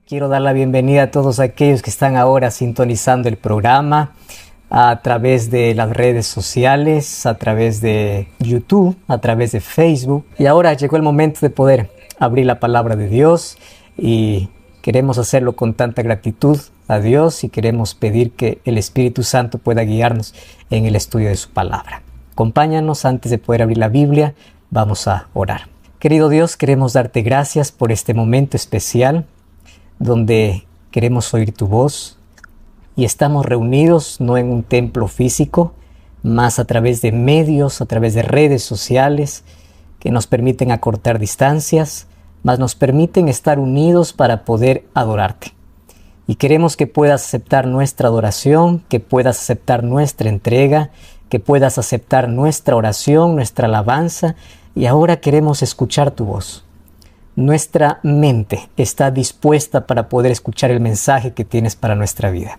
Quiero dar la bienvenida a todos aquellos que están ahora sintonizando el programa a través de las redes sociales, a través de YouTube, a través de Facebook. Y ahora llegó el momento de poder abrir la palabra de Dios y queremos hacerlo con tanta gratitud a Dios y queremos pedir que el Espíritu Santo pueda guiarnos en el estudio de su palabra. Acompáñanos antes de poder abrir la Biblia, vamos a orar. Querido Dios, queremos darte gracias por este momento especial donde queremos oír tu voz y estamos reunidos no en un templo físico, más a través de medios, a través de redes sociales que nos permiten acortar distancias, más nos permiten estar unidos para poder adorarte. Y queremos que puedas aceptar nuestra adoración, que puedas aceptar nuestra entrega, que puedas aceptar nuestra oración, nuestra alabanza, y ahora queremos escuchar tu voz. Nuestra mente está dispuesta para poder escuchar el mensaje que tienes para nuestra vida.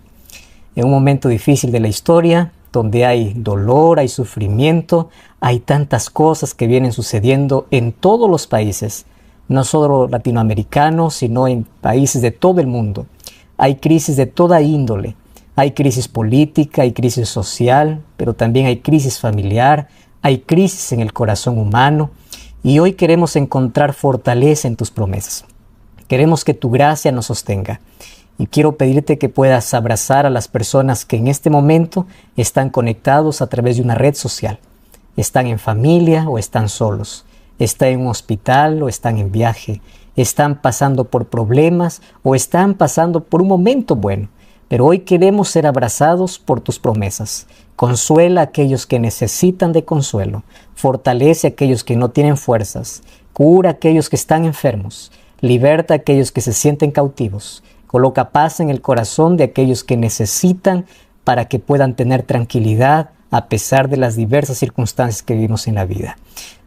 En un momento difícil de la historia, donde hay dolor, hay sufrimiento, hay tantas cosas que vienen sucediendo en todos los países, no solo latinoamericanos, sino en países de todo el mundo. Hay crisis de toda índole. Hay crisis política, hay crisis social, pero también hay crisis familiar, hay crisis en el corazón humano. Y hoy queremos encontrar fortaleza en tus promesas. Queremos que tu gracia nos sostenga. Y quiero pedirte que puedas abrazar a las personas que en este momento están conectados a través de una red social. Están en familia o están solos. Están en un hospital o están en viaje. Están pasando por problemas o están pasando por un momento bueno. Pero hoy queremos ser abrazados por tus promesas. Consuela a aquellos que necesitan de consuelo. Fortalece a aquellos que no tienen fuerzas. Cura a aquellos que están enfermos. Liberta a aquellos que se sienten cautivos. Coloca paz en el corazón de aquellos que necesitan para que puedan tener tranquilidad a pesar de las diversas circunstancias que vivimos en la vida.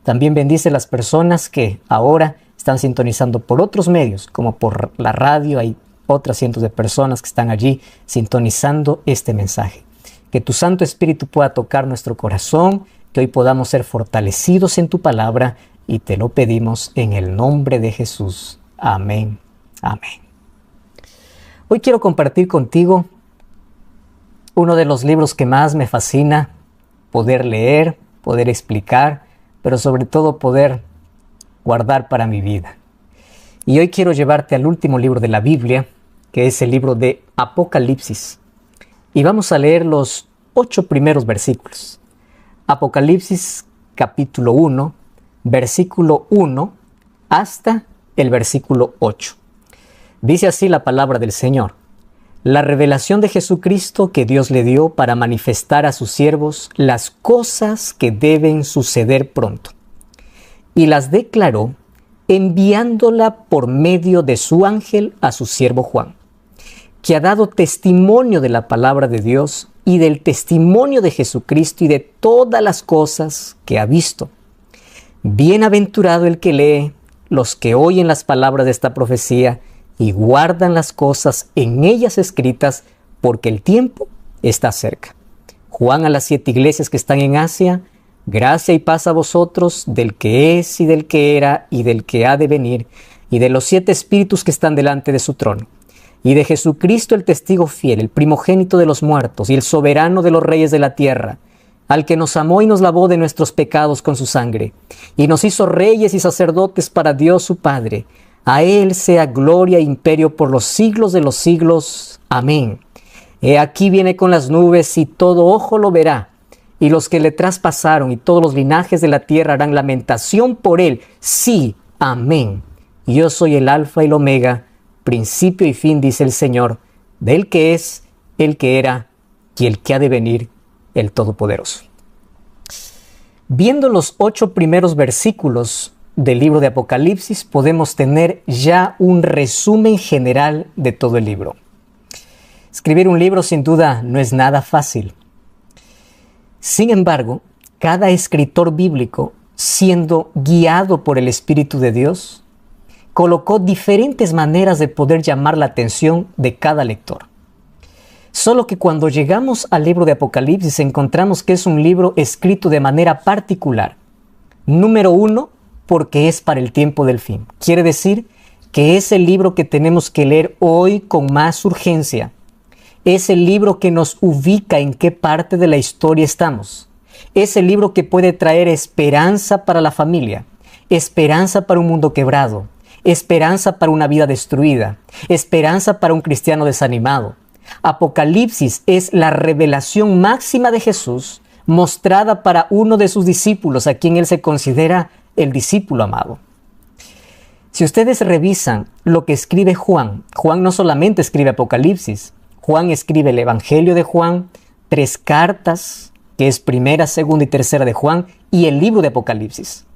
También bendice a las personas que ahora están sintonizando por otros medios, como por la radio. Hay otras cientos de personas que están allí sintonizando este mensaje. Que tu Santo Espíritu pueda tocar nuestro corazón, que hoy podamos ser fortalecidos en tu palabra y te lo pedimos en el nombre de Jesús. Amén. Amén. Hoy quiero compartir contigo uno de los libros que más me fascina poder leer, poder explicar, pero sobre todo poder guardar para mi vida. Y hoy quiero llevarte al último libro de la Biblia, que es el libro de Apocalipsis. Y vamos a leer los 8 primeros versículos. Apocalipsis capítulo 1, versículo 1 hasta el versículo 8. Dice así la palabra del Señor. La revelación de Jesucristo que Dios le dio para manifestar a sus siervos las cosas que deben suceder pronto. Y las declaró enviándola por medio de su ángel a su siervo Juan, que ha dado testimonio de la palabra de Dios y del testimonio de Jesucristo y de todas las cosas que ha visto. Bienaventurado el que lee, los que oyen las palabras de esta profecía y guardan las cosas en ellas escritas, porque el tiempo está cerca. Juan a las 7 iglesias que están en Asia, gracia y paz a vosotros, del que es y del que era y del que ha de venir, y de los 7 espíritus que están delante de su trono, y de Jesucristo el testigo fiel, el primogénito de los muertos y el soberano de los reyes de la tierra, al que nos amó y nos lavó de nuestros pecados con su sangre, y nos hizo reyes y sacerdotes para Dios su Padre. A Él sea gloria e imperio por los siglos de los siglos. Amén. He aquí viene con las nubes y todo ojo lo verá, y los que le traspasaron y todos los linajes de la tierra harán lamentación por él. Sí, amén. Yo soy el alfa y el omega, principio y fin, dice el Señor, del que es, el que era y el que ha de venir, el Todopoderoso. Viendo los 8 primeros versículos del libro de Apocalipsis, podemos tener ya un resumen general de todo el libro. Escribir un libro sin duda no es nada fácil. Sin embargo, cada escritor bíblico, siendo guiado por el Espíritu de Dios, colocó diferentes maneras de poder llamar la atención de cada lector. Solo que cuando llegamos al libro de Apocalipsis encontramos que es un libro escrito de manera particular. Número 1, porque es para el tiempo del fin. Quiere decir que es el libro que tenemos que leer hoy con más urgencia. Es el libro que nos ubica en qué parte de la historia estamos. Es el libro que puede traer esperanza para la familia, esperanza para un mundo quebrado, esperanza para una vida destruida, esperanza para un cristiano desanimado. Apocalipsis es la revelación máxima de Jesús mostrada para uno de sus discípulos, a quien él se considera el discípulo amado. Si ustedes revisan lo que escribe Juan, Juan no solamente escribe Apocalipsis, Juan escribe el Evangelio de Juan, 3 cartas, que es primera, segunda y tercera de Juan, y el libro de Apocalipsis.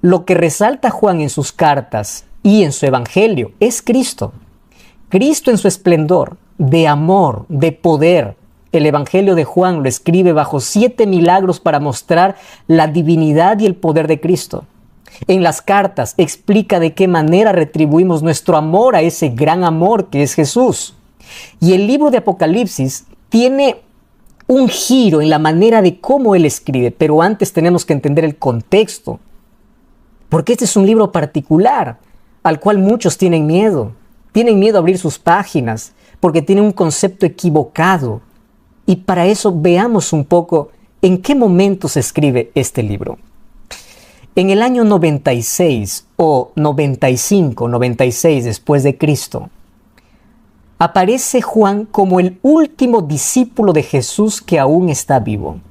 Lo que resalta Juan en sus cartas y en su Evangelio es Cristo. Cristo en su esplendor, de amor, de poder. El Evangelio de Juan lo escribe bajo 7 milagros para mostrar la divinidad y el poder de Cristo. En las cartas explica de qué manera retribuimos nuestro amor a ese gran amor que es Jesús. Y el libro de Apocalipsis tiene un giro en la manera de cómo él escribe, pero antes tenemos que entender el contexto. Porque este es un libro particular al cual muchos tienen miedo. Tienen miedo a abrir sus páginas porque tienen un concepto equivocado. Y para eso veamos un poco en qué momento se escribe este libro. En el año 96 o 95, 96 después de Cristo, aparece Juan como el último discípulo de Jesús que aún está vivo.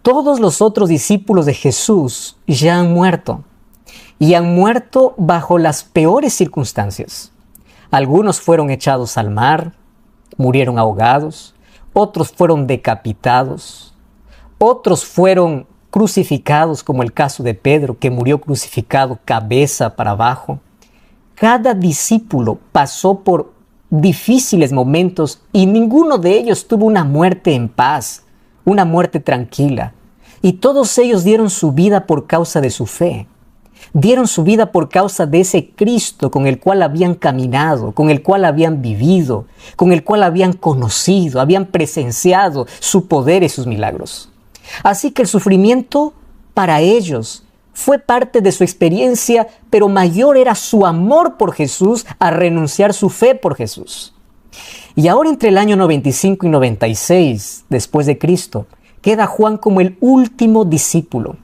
Todos los otros discípulos de Jesús ya han muerto, y han muerto bajo las peores circunstancias. Algunos fueron echados al mar, murieron ahogados, otros fueron decapitados, otros fueron crucificados, como el caso de Pedro, que murió crucificado cabeza para abajo. Cada discípulo pasó por difíciles momentos y ninguno de ellos tuvo una muerte en paz, una muerte tranquila. Y todos ellos dieron su vida por causa de su fe. Dieron su vida por causa de ese Cristo con el cual habían caminado, con el cual habían vivido, con el cual habían conocido, habían presenciado su poder y sus milagros. Así que el sufrimiento para ellos fue parte de su experiencia, pero mayor era su amor por Jesús a renunciar su fe por Jesús. Y ahora entre el año 95 y 96 después de Cristo, queda Juan como el último discípulo.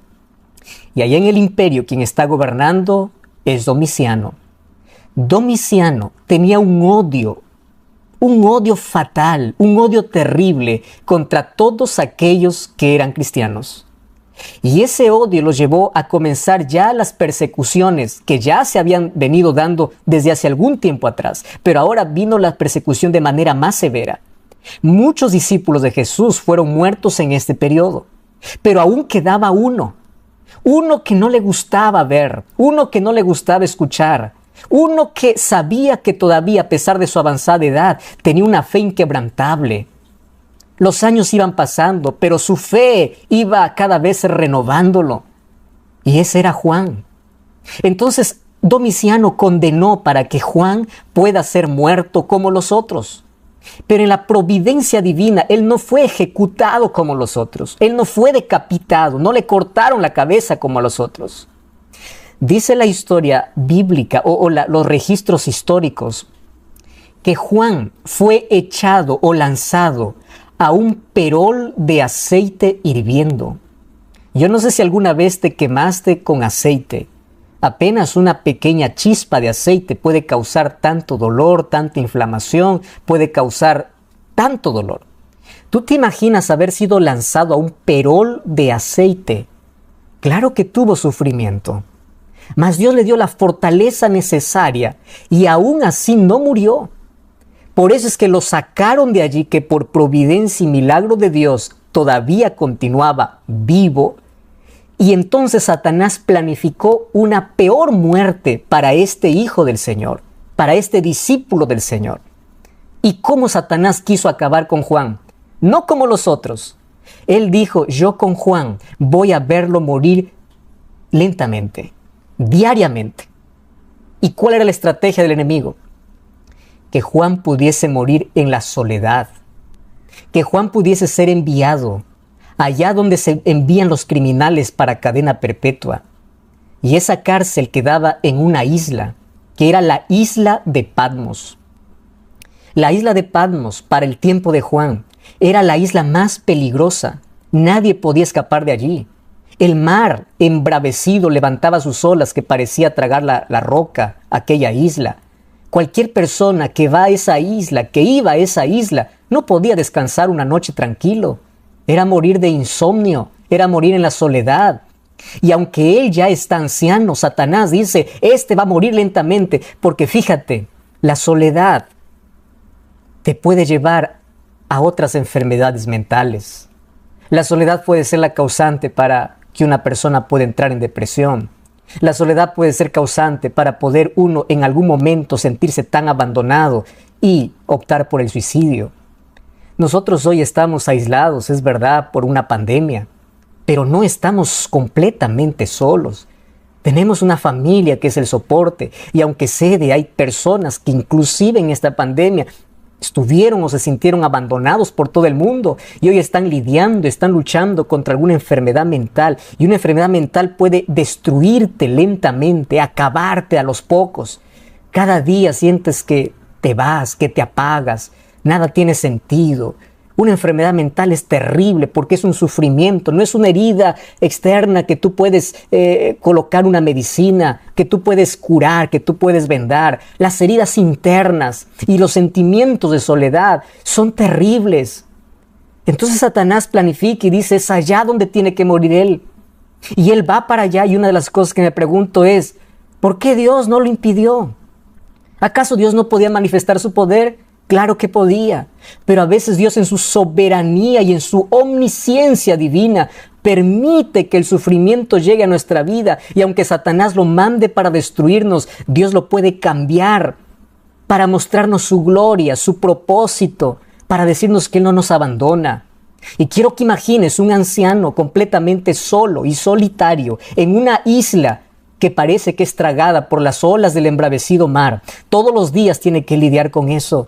Y allá en el imperio quien está gobernando es Domiciano. Domiciano tenía un odio fatal, un odio terrible contra todos aquellos que eran cristianos. Y ese odio los llevó a comenzar ya las persecuciones que ya se habían venido dando desde hace algún tiempo atrás, pero ahora vino la persecución de manera más severa. Muchos discípulos de Jesús fueron muertos en este periodo, pero aún quedaba uno que no le gustaba ver, uno que no le gustaba escuchar, uno que sabía que todavía, a pesar de su avanzada edad, tenía una fe inquebrantable. Los años iban pasando, pero su fe iba cada vez renovándolo. Y ese era Juan. Entonces, Domiciano condenó para que Juan pueda ser muerto como los otros. Pero en la providencia divina, él no fue ejecutado como los otros. Él no fue decapitado, no le cortaron la cabeza como a los otros. Dice la historia bíblica los registros históricos que Juan fue echado o lanzado a un perol de aceite hirviendo. Yo no sé si alguna vez te quemaste con aceite. Apenas una pequeña chispa de aceite puede causar tanto dolor, tanta inflamación, puede causar tanto dolor. ¿Tú te imaginas haber sido lanzado a un perol de aceite? Claro que tuvo sufrimiento, mas Dios le dio la fortaleza necesaria y aún así no murió. Por eso es que lo sacaron de allí, que por providencia y milagro de Dios todavía continuaba vivo. Y entonces Satanás planificó una peor muerte para este hijo del Señor, para este discípulo del Señor. ¿Y cómo Satanás quiso acabar con Juan? No como los otros. Él dijo, yo con Juan voy a verlo morir lentamente, diariamente. ¿Y cuál era la estrategia del enemigo? Que Juan pudiese morir en la soledad, que Juan pudiese ser enviado allá donde se envían los criminales para cadena perpetua. Y esa cárcel quedaba en una isla que era la isla de Patmos. La isla de Patmos, para el tiempo de Juan, era la isla más peligrosa. Nadie podía escapar de allí. El mar, embravecido, levantaba sus olas que parecía tragar la roca, aquella isla. Cualquier persona que va a esa isla, que iba a esa isla, no podía descansar una noche tranquilo. Era morir de insomnio, era morir en la soledad. Y aunque él ya está anciano, Satanás dice, este va a morir lentamente, porque fíjate, la soledad te puede llevar a otras enfermedades mentales. La soledad puede ser la causante para que una persona pueda entrar en depresión. La soledad puede ser causante para poder uno en algún momento sentirse tan abandonado y optar por el suicidio. Nosotros hoy estamos aislados, es verdad, por una pandemia, pero no estamos completamente solos. Tenemos una familia que es el soporte, y aunque hay personas que inclusive en esta pandemia estuvieron o se sintieron abandonados por todo el mundo y hoy están lidiando, están luchando contra alguna enfermedad mental, y una enfermedad mental puede destruirte lentamente, acabarte a los pocos. Cada día sientes que te vas, que te apagas, nada tiene sentido. Una enfermedad mental es terrible porque es un sufrimiento, no es una herida externa que tú puedes colocar una medicina, que tú puedes curar, que tú puedes vendar. Las heridas internas y los sentimientos de soledad son terribles. Entonces Satanás planifica y dice, es allá donde tiene que morir él. Y él va para allá, y una de las cosas que me pregunto es, ¿por qué Dios no lo impidió? ¿Acaso Dios no podía manifestar su poder? Claro que podía, pero a veces Dios en su soberanía y en su omnisciencia divina permite que el sufrimiento llegue a nuestra vida, y aunque Satanás lo mande para destruirnos, Dios lo puede cambiar para mostrarnos su gloria, su propósito, para decirnos que Él no nos abandona. Y quiero que imagines un anciano completamente solo y solitario en una isla que parece que es tragada por las olas del embravecido mar. Todos los días tiene que lidiar con eso.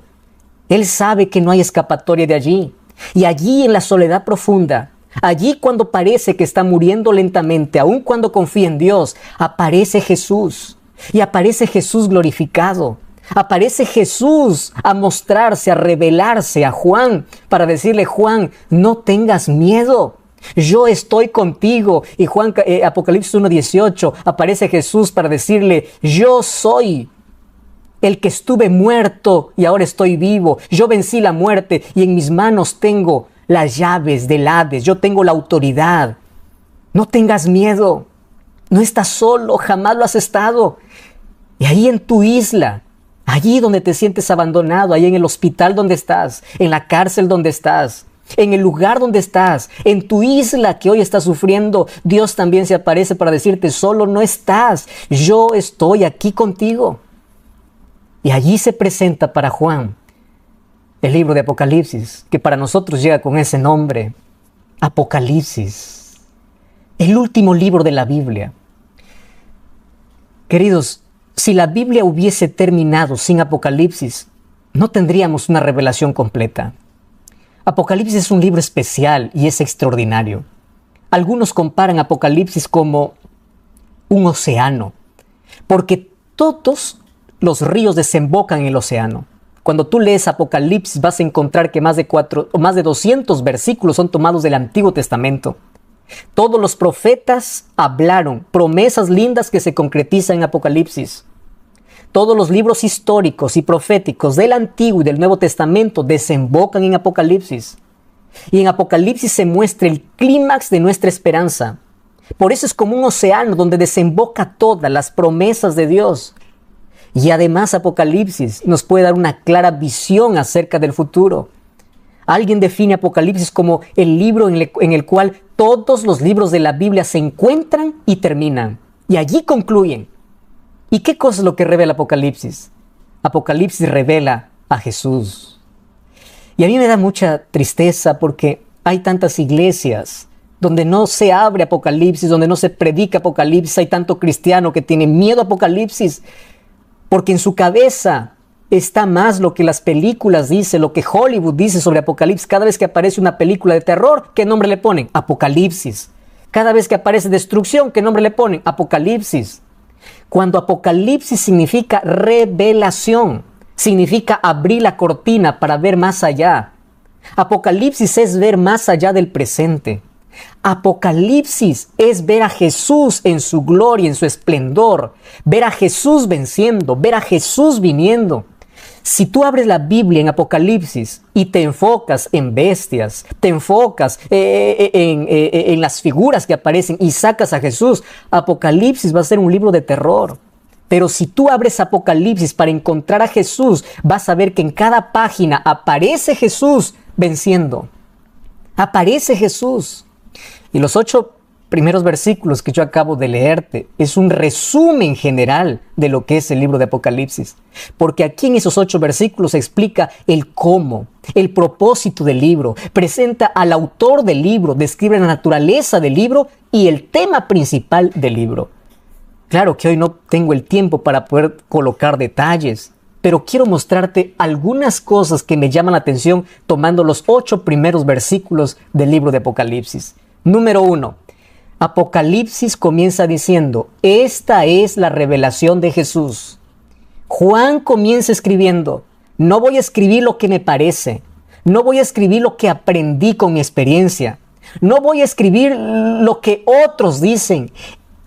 Él sabe que no hay escapatoria de allí. Y allí en la soledad profunda, allí cuando parece que está muriendo lentamente, aun cuando confía en Dios, aparece Jesús. Y aparece Jesús glorificado. Aparece Jesús a mostrarse, a revelarse a Juan para decirle, Juan, no tengas miedo. Yo estoy contigo. Y Apocalipsis 1:18, aparece Jesús para decirle, yo soy el que estuve muerto y ahora estoy vivo. Yo vencí la muerte y en mis manos tengo las llaves del Hades. Yo tengo la autoridad. No tengas miedo. No estás solo, jamás lo has estado. Y ahí en tu isla, allí donde te sientes abandonado, ahí en el hospital donde estás, en la cárcel donde estás, en el lugar donde estás, en tu isla que hoy estás sufriendo, Dios también se aparece para decirte, solo no estás. Yo estoy aquí contigo. Y allí se presenta para Juan el libro de Apocalipsis, que para nosotros llega con ese nombre, Apocalipsis, el último libro de la Biblia. Queridos, si la Biblia hubiese terminado sin Apocalipsis, no tendríamos una revelación completa. Apocalipsis es un libro especial y es extraordinario. Algunos comparan Apocalipsis como un océano, porque todos los ríos desembocan en el océano. Cuando tú lees Apocalipsis vas a encontrar que más de 200 versículos son tomados del Antiguo Testamento. Todos los profetas hablaron promesas lindas que se concretizan en Apocalipsis. Todos los libros históricos y proféticos del Antiguo y del Nuevo Testamento desembocan en Apocalipsis. Y en Apocalipsis se muestra el clímax de nuestra esperanza. Por eso es como un océano donde desemboca todas las promesas de Dios. Y además Apocalipsis nos puede dar una clara visión acerca del futuro. Alguien define Apocalipsis como el libro en el cual todos los libros de la Biblia se encuentran y terminan. Y allí concluyen. ¿Y qué cosa es lo que revela Apocalipsis? Apocalipsis revela a Jesús. Y a mí me da mucha tristeza porque hay tantas iglesias donde no se abre Apocalipsis, donde no se predica Apocalipsis. Hay tanto cristiano que tiene miedo a Apocalipsis, porque en su cabeza está más lo que las películas dicen, lo que Hollywood dice sobre Apocalipsis. Cada vez que aparece una película de terror, ¿qué nombre le ponen? Apocalipsis. Cada vez que aparece destrucción, ¿qué nombre le ponen? Apocalipsis. Cuando Apocalipsis significa revelación, significa abrir la cortina para ver más allá. Apocalipsis es ver más allá del presente. Apocalipsis es ver a Jesús en su gloria, en su esplendor, ver a Jesús venciendo, ver a Jesús viniendo. Si tú abres la Biblia en Apocalipsis y te enfocas en bestias, te enfocas en las figuras que aparecen y sacas a Jesús, Apocalipsis va a ser un libro de terror. Pero si tú abres Apocalipsis para encontrar a Jesús, vas a ver que en cada página aparece Jesús venciendo. Aparece Jesús. Y los 8 primeros versículos que yo acabo de leerte es un resumen general de lo que es el libro de Apocalipsis. Porque aquí en esos 8 versículos se explica el cómo, el propósito del libro, presenta al autor del libro, describe la naturaleza del libro y el tema principal del libro. Claro que hoy no tengo el tiempo para poder colocar detalles, pero quiero mostrarte algunas cosas que me llaman la atención tomando los 8 primeros versículos del libro de Apocalipsis. Número 1. Apocalipsis comienza diciendo, esta es la revelación de Jesús. Juan comienza escribiendo, no voy a escribir lo que me parece, no voy a escribir lo que aprendí con mi experiencia, no voy a escribir lo que otros dicen.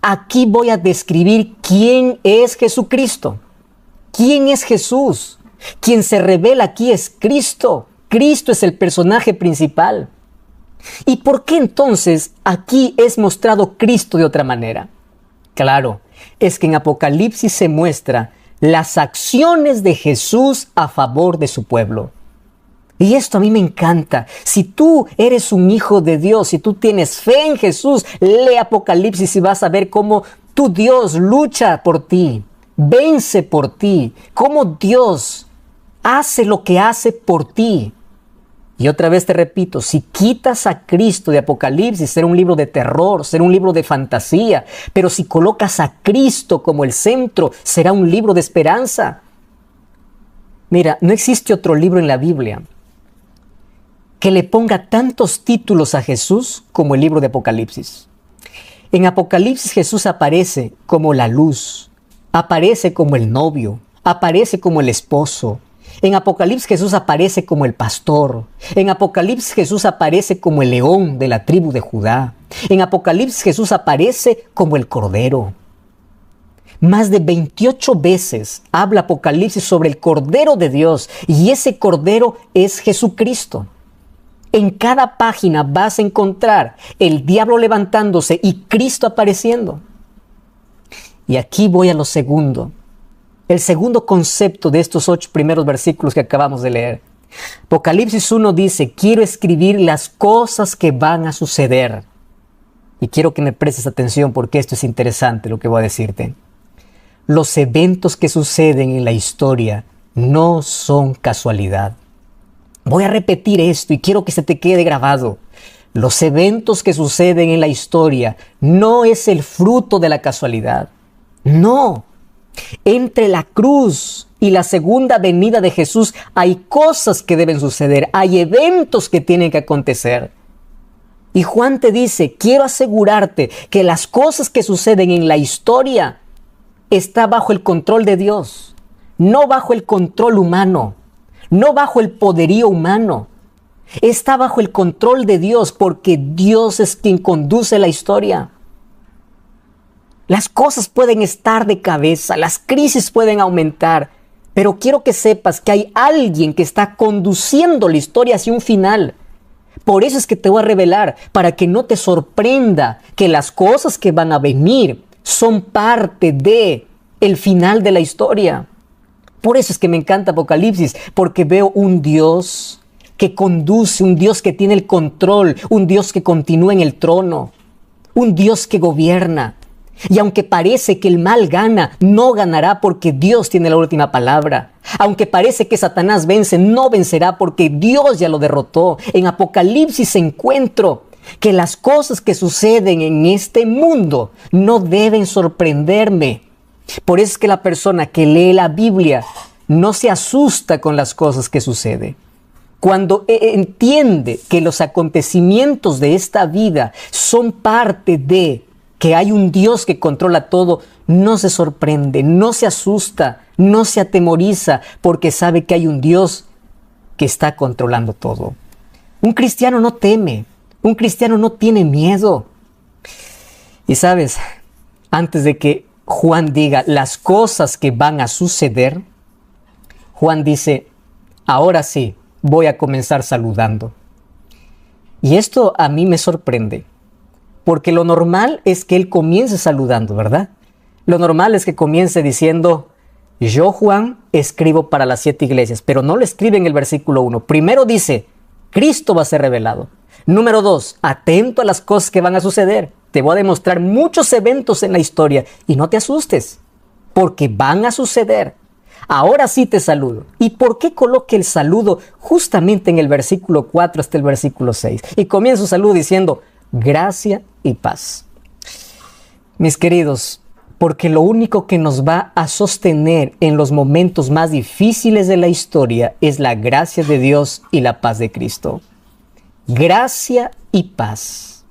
Aquí voy a describir quién es Jesucristo. ¿Quién es Jesús? Quien se revela aquí es Cristo. Cristo es el personaje principal. ¿Y por qué entonces aquí es mostrado Cristo de otra manera? Claro, es que en Apocalipsis se muestra las acciones de Jesús a favor de su pueblo. Y esto a mí me encanta. Si tú eres un hijo de Dios, si tú tienes fe en Jesús, lee Apocalipsis y vas a ver cómo tu Dios lucha por ti, vence por ti, cómo Dios hace lo que hace por ti. Y otra vez te repito, si quitas a Cristo de Apocalipsis, será un libro de terror, será un libro de fantasía. Pero si colocas a Cristo como el centro, será un libro de esperanza. Mira, no existe otro libro en la Biblia que le ponga tantos títulos a Jesús como el libro de Apocalipsis. En Apocalipsis Jesús aparece como la luz, aparece como el novio, aparece como el esposo. En Apocalipsis Jesús aparece como el pastor. En Apocalipsis Jesús aparece como el león de la tribu de Judá. En Apocalipsis Jesús aparece como el cordero. Más de 28 veces habla Apocalipsis sobre el Cordero de Dios y ese Cordero es Jesucristo. En cada página vas a encontrar el diablo levantándose y Cristo apareciendo. Y aquí voy a lo segundo. El segundo concepto de estos 8 primeros versículos que acabamos de leer. Apocalipsis 1 dice, quiero escribir las cosas que van a suceder. Y quiero que me prestes atención porque esto es interesante lo que voy a decirte. Los eventos que suceden en la historia no son casualidad. Voy a repetir esto y quiero que se te quede grabado. Los eventos que suceden en la historia no es el fruto de la casualidad. No. Entre la cruz y la segunda venida de Jesús hay cosas que deben suceder, hay eventos que tienen que acontecer. Y Juan te dice, quiero asegurarte que las cosas que suceden en la historia están bajo el control de Dios, no bajo el control humano, no bajo el poderío humano. Está bajo el control de Dios porque Dios es quien conduce la historia. Las cosas pueden estar de cabeza, las crisis pueden aumentar, pero quiero que sepas que hay alguien que está conduciendo la historia hacia un final. Por eso es que te voy a revelar, para que no te sorprenda que las cosas que van a venir son parte de el final de la historia. Por eso es que me encanta Apocalipsis, porque veo un Dios que conduce, un Dios que tiene el control, un Dios que continúa en el trono, un Dios que gobierna. Y aunque parece que el mal gana, no ganará porque Dios tiene la última palabra. Aunque parece que Satanás vence, no vencerá porque Dios ya lo derrotó. En Apocalipsis encuentro que las cosas que suceden en este mundo no deben sorprenderme. Por eso es que la persona que lee la Biblia no se asusta con las cosas que suceden. Cuando entiende que los acontecimientos de esta vida son parte de que hay un Dios que controla todo, no se sorprende, no se asusta, no se atemoriza, porque sabe que hay un Dios que está controlando todo. Un cristiano no teme, un cristiano no tiene miedo. Y sabes, antes de que Juan diga las cosas que van a suceder, Juan dice, ahora sí, voy a comenzar saludando. Y esto a mí me sorprende, porque lo normal es que él comience saludando, ¿verdad? Lo normal es que comience diciendo, yo, Juan, escribo para las 7 iglesias, pero no lo escribe en el versículo 1. Primero dice, Cristo va a ser revelado. Número 2, atento a las cosas que van a suceder. Te voy a demostrar muchos eventos en la historia y no te asustes, porque van a suceder. Ahora sí te saludo. ¿Y por qué coloque el saludo justamente en el versículo 4 hasta el versículo 6? Y comienza su saludo diciendo, gracia y paz. Mis queridos, porque lo único que nos va a sostener en los momentos más difíciles de la historia es la gracia de Dios y la paz de Cristo. Gracia y paz.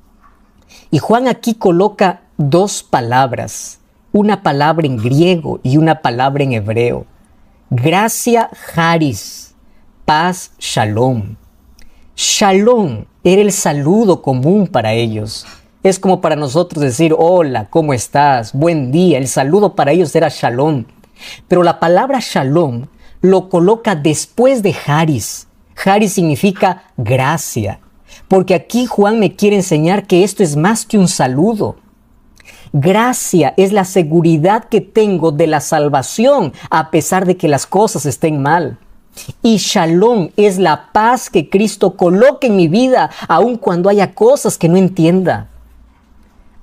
Y Juan aquí coloca 2 palabras, una palabra en griego y una palabra en hebreo. Gracia, charis, paz, shalom. Shalom era el saludo común para ellos. Es como para nosotros decir, hola, ¿cómo estás? Buen día. El saludo para ellos era shalom. Pero la palabra shalom lo coloca después de charis. Charis significa gracia. Porque aquí Juan me quiere enseñar que esto es más que un saludo. Gracia es la seguridad que tengo de la salvación a pesar de que las cosas estén mal. Y shalom es la paz que Cristo coloca en mi vida aun cuando haya cosas que no entienda.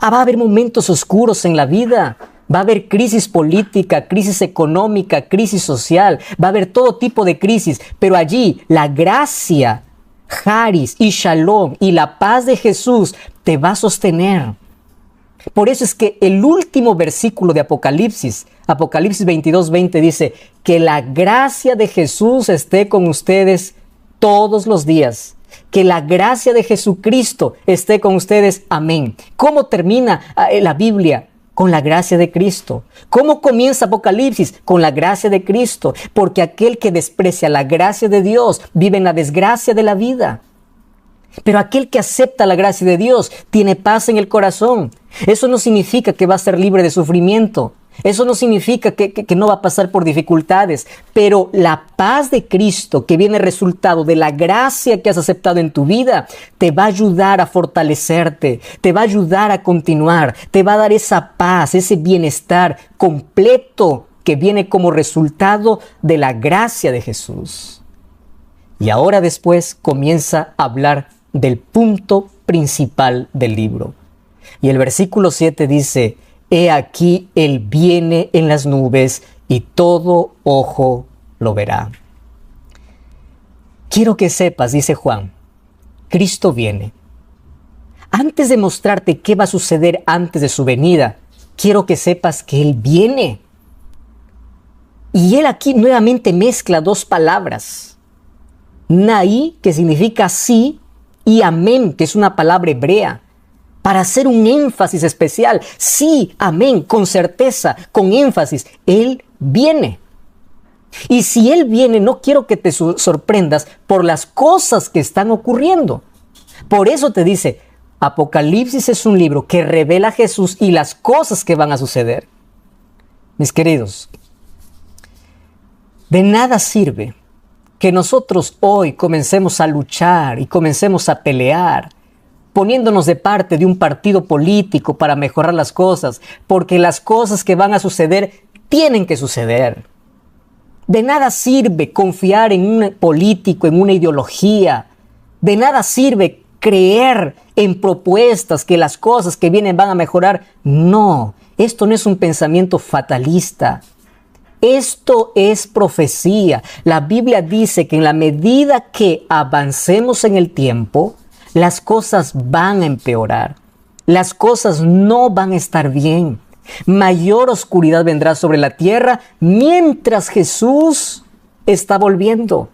Va a haber momentos oscuros en la vida. Va a haber crisis política, crisis económica, crisis social. Va a haber todo tipo de crisis. Pero allí la gracia, charis y shalom y la paz de Jesús te va a sostener. Por eso es que el último versículo de Apocalipsis 22:20 dice que la gracia de Jesús esté con ustedes todos los días. Que la gracia de Jesucristo esté con ustedes. Amén. ¿Cómo termina la Biblia? Con la gracia de Cristo. ¿Cómo comienza Apocalipsis? Con la gracia de Cristo. Porque aquel que desprecia la gracia de Dios vive en la desgracia de la vida. Pero aquel que acepta la gracia de Dios tiene paz en el corazón. Eso no significa que va a ser libre de sufrimiento. Eso no significa que no va a pasar por dificultades. Pero la paz de Cristo que viene resultado de la gracia que has aceptado en tu vida te va a ayudar a fortalecerte, te va a ayudar a continuar, te va a dar esa paz, ese bienestar completo que viene como resultado de la gracia de Jesús. Y ahora después comienza a hablar del punto principal del libro. Y el versículo 7 dice, he aquí Él viene en las nubes y todo ojo lo verá. Quiero que sepas, dice Juan, Cristo viene. Antes de mostrarte qué va a suceder antes de su venida, quiero que sepas que Él viene. Y Él aquí nuevamente mezcla 2 palabras. Naí, que significa sí, y amén, que es una palabra hebrea, para hacer un énfasis especial. Sí, amén, con certeza, con énfasis. Él viene. Y si Él viene, no quiero que te sorprendas por las cosas que están ocurriendo. Por eso te dice, Apocalipsis es un libro que revela a Jesús y las cosas que van a suceder. Mis queridos, de nada sirve que nosotros hoy comencemos a luchar y comencemos a pelear, poniéndonos de parte de un partido político para mejorar las cosas, porque las cosas que van a suceder tienen que suceder. De nada sirve confiar en un político, en una ideología. De nada sirve creer en propuestas que las cosas que vienen van a mejorar. No, esto no es un pensamiento fatalista. Esto es profecía. La Biblia dice que en la medida que avancemos en el tiempo, las cosas van a empeorar. Las cosas no van a estar bien. Mayor oscuridad vendrá sobre la tierra mientras Jesús está volviendo.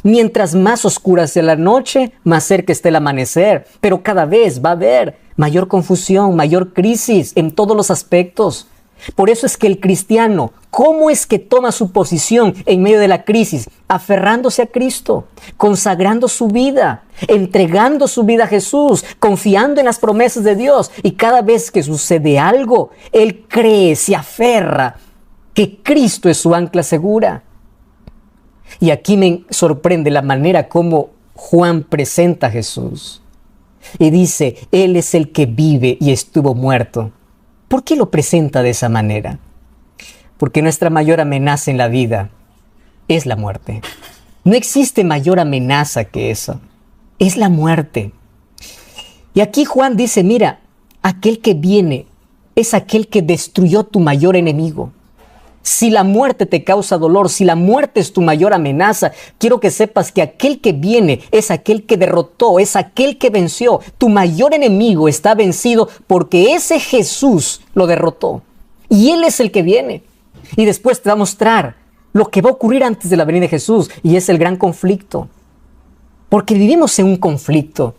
Mientras más oscura sea la noche, más cerca está el amanecer. Pero cada vez va a haber mayor confusión, mayor crisis en todos los aspectos. Por eso es que el cristiano, ¿cómo es que toma su posición en medio de la crisis? Aferrándose a Cristo, consagrando su vida, entregando su vida a Jesús, confiando en las promesas de Dios. Y cada vez que sucede algo, él cree, se aferra que Cristo es su ancla segura. Y aquí me sorprende la manera como Juan presenta a Jesús. Y dice, Él es el que vive y estuvo muerto. ¿Por qué lo presenta de esa manera? Porque nuestra mayor amenaza en la vida es la muerte. No existe mayor amenaza que esa. Es la muerte. Y aquí Juan dice, mira, aquel que viene es aquel que destruyó tu mayor enemigo. Si la muerte te causa dolor, si la muerte es tu mayor amenaza, quiero que sepas que aquel que viene es aquel que derrotó, es aquel que venció. Tu mayor enemigo está vencido porque ese Jesús lo derrotó. Y Él es el que viene. Y después te va a mostrar lo que va a ocurrir antes de la venida de Jesús, y es el gran conflicto. Porque vivimos en un conflicto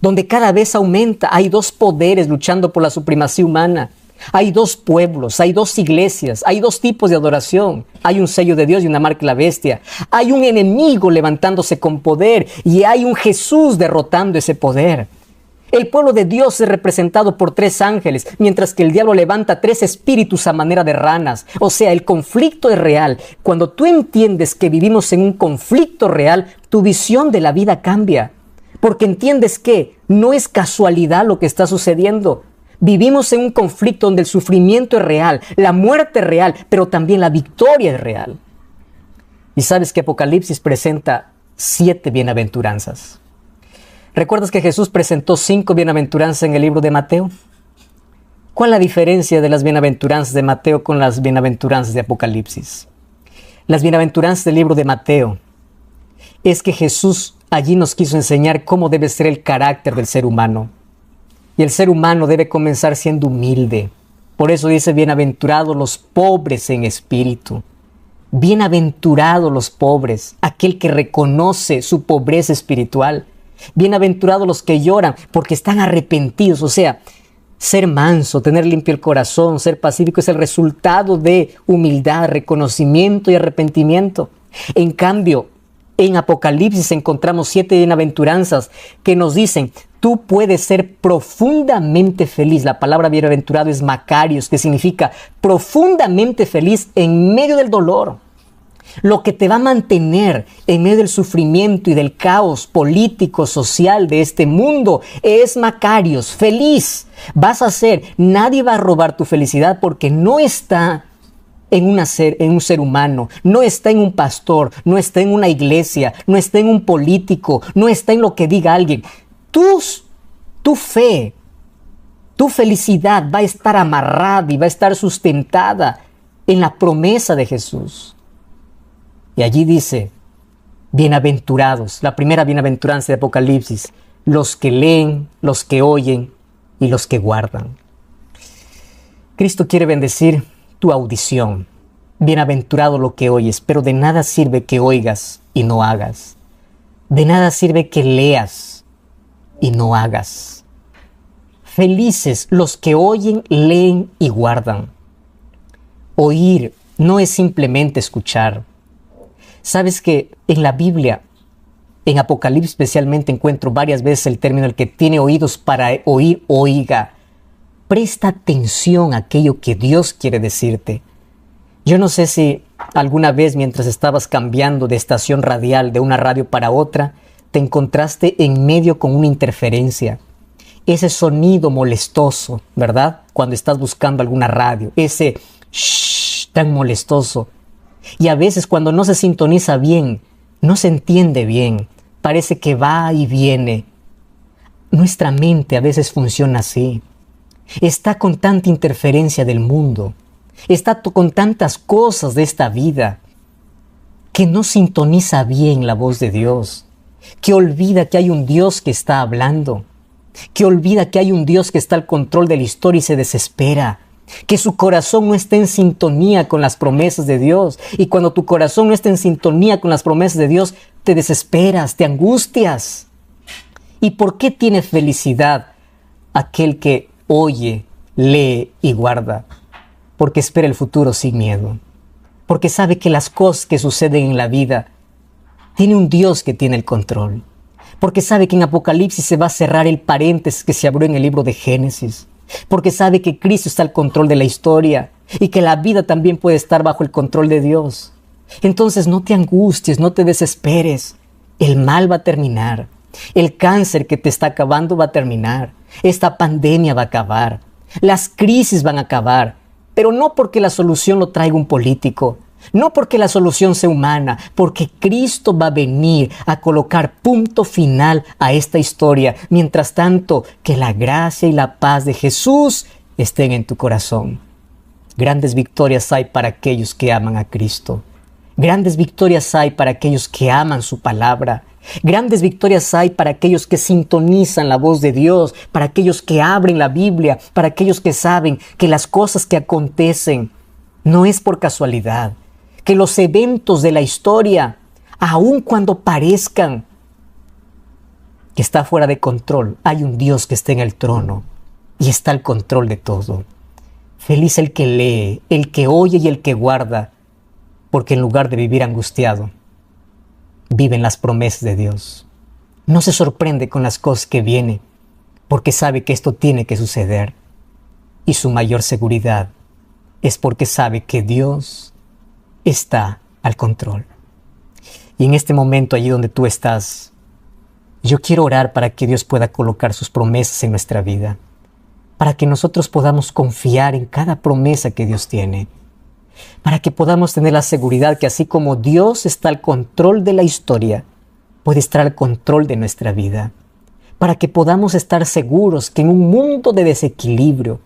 donde cada vez aumenta. Hay dos poderes luchando por la supremacía humana. Hay dos pueblos, hay dos iglesias, hay dos tipos de adoración. Hay un sello de Dios y una marca de la bestia. Hay un enemigo levantándose con poder y hay un Jesús derrotando ese poder. El pueblo de Dios es representado por 3 ángeles, mientras que el diablo levanta 3 espíritus a manera de ranas. O sea, el conflicto es real. Cuando tú entiendes que vivimos en un conflicto real, tu visión de la vida cambia. Porque entiendes que no es casualidad lo que está sucediendo. Vivimos en un conflicto donde el sufrimiento es real, la muerte es real, pero también la victoria es real. Y sabes que Apocalipsis presenta 7 bienaventuranzas. ¿Recuerdas que Jesús presentó 5 bienaventuranzas en el libro de Mateo? ¿Cuál es la diferencia de las bienaventuranzas de Mateo con las bienaventuranzas de Apocalipsis? Las bienaventuranzas del libro de Mateo es que Jesús allí nos quiso enseñar cómo debe ser el carácter del ser humano. Y el ser humano debe comenzar siendo humilde. Por eso dice, bienaventurados los pobres en espíritu. Bienaventurados los pobres, aquel que reconoce su pobreza espiritual. Bienaventurados los que lloran porque están arrepentidos. O sea, ser manso, tener limpio el corazón, ser pacífico es el resultado de humildad, reconocimiento y arrepentimiento. En cambio, en Apocalipsis encontramos 7 bienaventuranzas que nos dicen, tú puedes ser profundamente feliz. La palabra bienaventurado es makarios, que significa profundamente feliz en medio del dolor. Lo que te va a mantener en medio del sufrimiento y del caos político, social de este mundo es makarios, feliz. Vas a ser, nadie va a robar tu felicidad porque no está en un ser humano, no está en un pastor, no está en una iglesia, no está en un político, no está en lo que diga alguien. Tu fe, tu felicidad va a estar amarrada y va a estar sustentada en la promesa de Jesús. Y allí dice, bienaventurados, la primera bienaventuranza de Apocalipsis, los que leen, los que oyen y los que guardan. Cristo quiere bendecir tu audición. Bienaventurado lo que oyes, pero de nada sirve que oigas y no hagas. De nada sirve que leas y no hagas. Felices los que oyen, leen y guardan. Oír no es simplemente escuchar. Sabes que en la Biblia, en Apocalipsis especialmente, encuentro varias veces el término el que tiene oídos para oír, oiga. Presta atención a aquello que Dios quiere decirte. Yo no sé si alguna vez mientras estabas cambiando de estación radial de una radio para otra, te encontraste en medio con una interferencia. Ese sonido molestoso, ¿verdad? Cuando estás buscando alguna radio, ese shh tan molestoso. Y a veces cuando no se sintoniza bien, no se entiende bien, parece que va y viene. Nuestra mente a veces funciona así. Está con tanta interferencia del mundo, está con tantas cosas de esta vida, que no sintoniza bien la voz de Dios, que olvida que hay un Dios que está hablando, que olvida que hay un Dios que está al control de la historia y se desespera, que su corazón no está en sintonía con las promesas de Dios. Y cuando tu corazón no está en sintonía con las promesas de Dios, te desesperas, te angustias. ¿Y por qué tienes felicidad aquel que oye, lee y guarda, porque espera el futuro sin miedo, porque sabe que las cosas que suceden en la vida tiene un Dios que tiene el control, porque sabe que en Apocalipsis se va a cerrar el paréntesis que se abrió en el libro de Génesis, porque sabe que Cristo está al control de la historia y que la vida también puede estar bajo el control de Dios. Entonces no te angusties, no te desesperes. El mal va a terminar. El cáncer que te está acabando va a terminar. Esta pandemia va a acabar. Las crisis van a acabar. Pero no porque la solución lo traiga un político. No porque la solución sea humana. Porque Cristo va a venir a colocar punto final a esta historia. Mientras tanto, que la gracia y la paz de Jesús estén en tu corazón. Grandes victorias hay para aquellos que aman a Cristo. Grandes victorias hay para aquellos que aman su palabra. Grandes victorias hay para aquellos que sintonizan la voz de Dios, para aquellos que abren la Biblia, para aquellos que saben que las cosas que acontecen no es por casualidad, que los eventos de la historia, aun cuando parezcan que está fuera de control, hay un Dios que está en el trono y está al control de todo. Feliz el que lee, el que oye y el que guarda, porque en lugar de vivir angustiado, vive en las promesas de Dios. No se sorprende con las cosas que vienen, porque sabe que esto tiene que suceder. Y su mayor seguridad es porque sabe que Dios está al control. Y en este momento, allí donde tú estás, yo quiero orar para que Dios pueda colocar sus promesas en nuestra vida, para que nosotros podamos confiar en cada promesa que Dios tiene, para que podamos tener la seguridad que así como Dios está al control de la historia, puede estar al control de nuestra vida, para que podamos estar seguros que en un mundo de desequilibrio,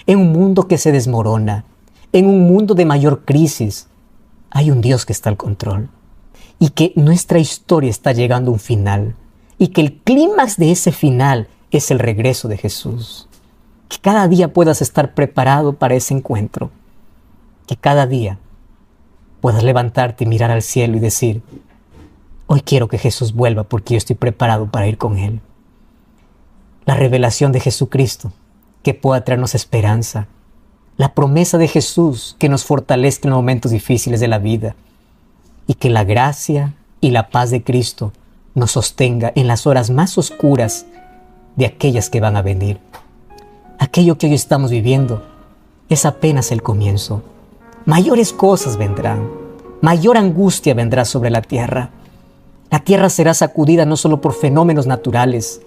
en un mundo que se desmorona, en un mundo de mayor crisis, hay un Dios que está al control y que nuestra historia está llegando a un final y que el clímax de ese final es el regreso de Jesús. Que cada día puedas estar preparado para ese encuentro. Que cada día puedas levantarte y mirar al cielo y decir: hoy quiero que Jesús vuelva porque yo estoy preparado para ir con Él. La revelación de Jesucristo que pueda traernos esperanza. La promesa de Jesús que nos fortalezca en los momentos difíciles de la vida. Y que la gracia y la paz de Cristo nos sostenga en las horas más oscuras de aquellas que van a venir. Aquello que hoy estamos viviendo es apenas el comienzo. Mayores cosas vendrán, mayor angustia vendrá sobre la tierra. La tierra será sacudida no solo por fenómenos naturales,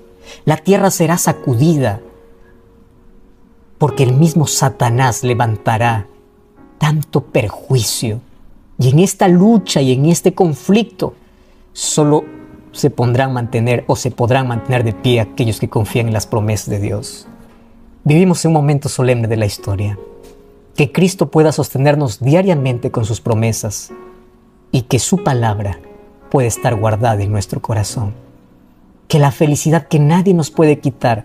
la tierra será sacudida porque el mismo Satanás levantará tanto perjuicio. Y en esta lucha y en este conflicto solo se podrán mantener de pie aquellos que confían en las promesas de Dios. Vivimos en un momento solemne de la historia. Que Cristo pueda sostenernos diariamente con sus promesas y que su palabra pueda estar guardada en nuestro corazón. Que la felicidad que nadie nos puede quitar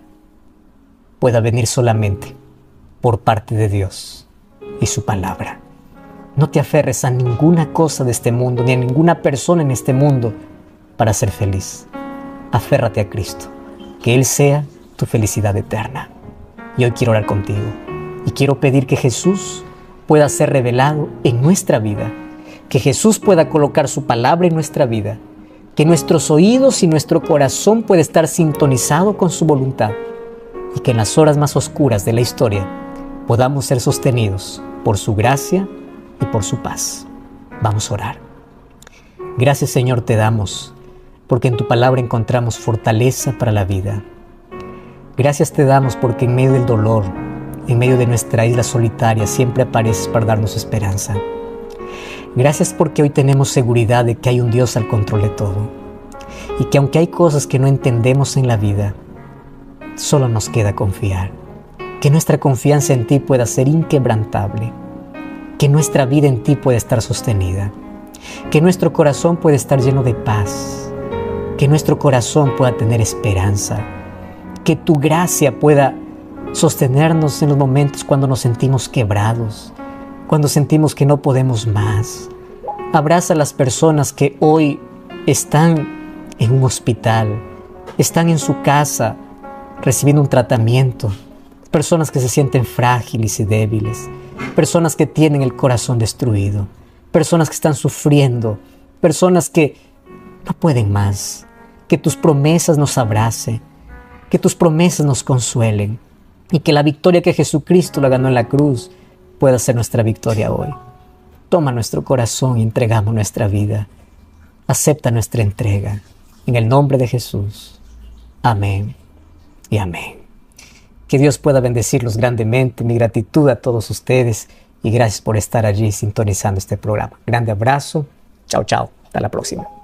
pueda venir solamente por parte de Dios y su palabra. No te aferres a ninguna cosa de este mundo ni a ninguna persona en este mundo para ser feliz. Aférrate a Cristo, que Él sea tu felicidad eterna. Y hoy quiero orar contigo. Y quiero pedir que Jesús pueda ser revelado en nuestra vida, que Jesús pueda colocar su palabra en nuestra vida, que nuestros oídos y nuestro corazón pueda estar sintonizado con su voluntad y que en las horas más oscuras de la historia podamos ser sostenidos por su gracia y por su paz. Vamos a orar. Gracias, Señor, te damos, porque en tu palabra encontramos fortaleza para la vida. Gracias te damos porque en medio del dolor, en medio de nuestra isla solitaria, siempre apareces para darnos esperanza. Gracias porque hoy tenemos seguridad de que hay un Dios al control de todo y que aunque hay cosas que no entendemos en la vida, solo nos queda confiar. Que nuestra confianza en ti pueda ser inquebrantable, que nuestra vida en ti pueda estar sostenida, que nuestro corazón pueda estar lleno de paz, que nuestro corazón pueda tener esperanza, que tu gracia pueda sostenernos en los momentos cuando nos sentimos quebrados, cuando sentimos que no podemos más. Abraza a las personas que hoy están en un hospital, están en su casa, recibiendo un tratamiento, personas que se sienten frágiles y débiles, personas que tienen el corazón destruido, personas que están sufriendo, personas que no pueden más. Que tus promesas nos abracen, que tus promesas nos consuelen y que la victoria que Jesucristo la ganó en la cruz pueda ser nuestra victoria hoy. Toma nuestro corazón y entregamos nuestra vida. Acepta nuestra entrega. En el nombre de Jesús. Amén y amén. Que Dios pueda bendecirlos grandemente. Mi gratitud a todos ustedes y gracias por estar allí sintonizando este programa. Grande abrazo. Chao, chao. Hasta la próxima.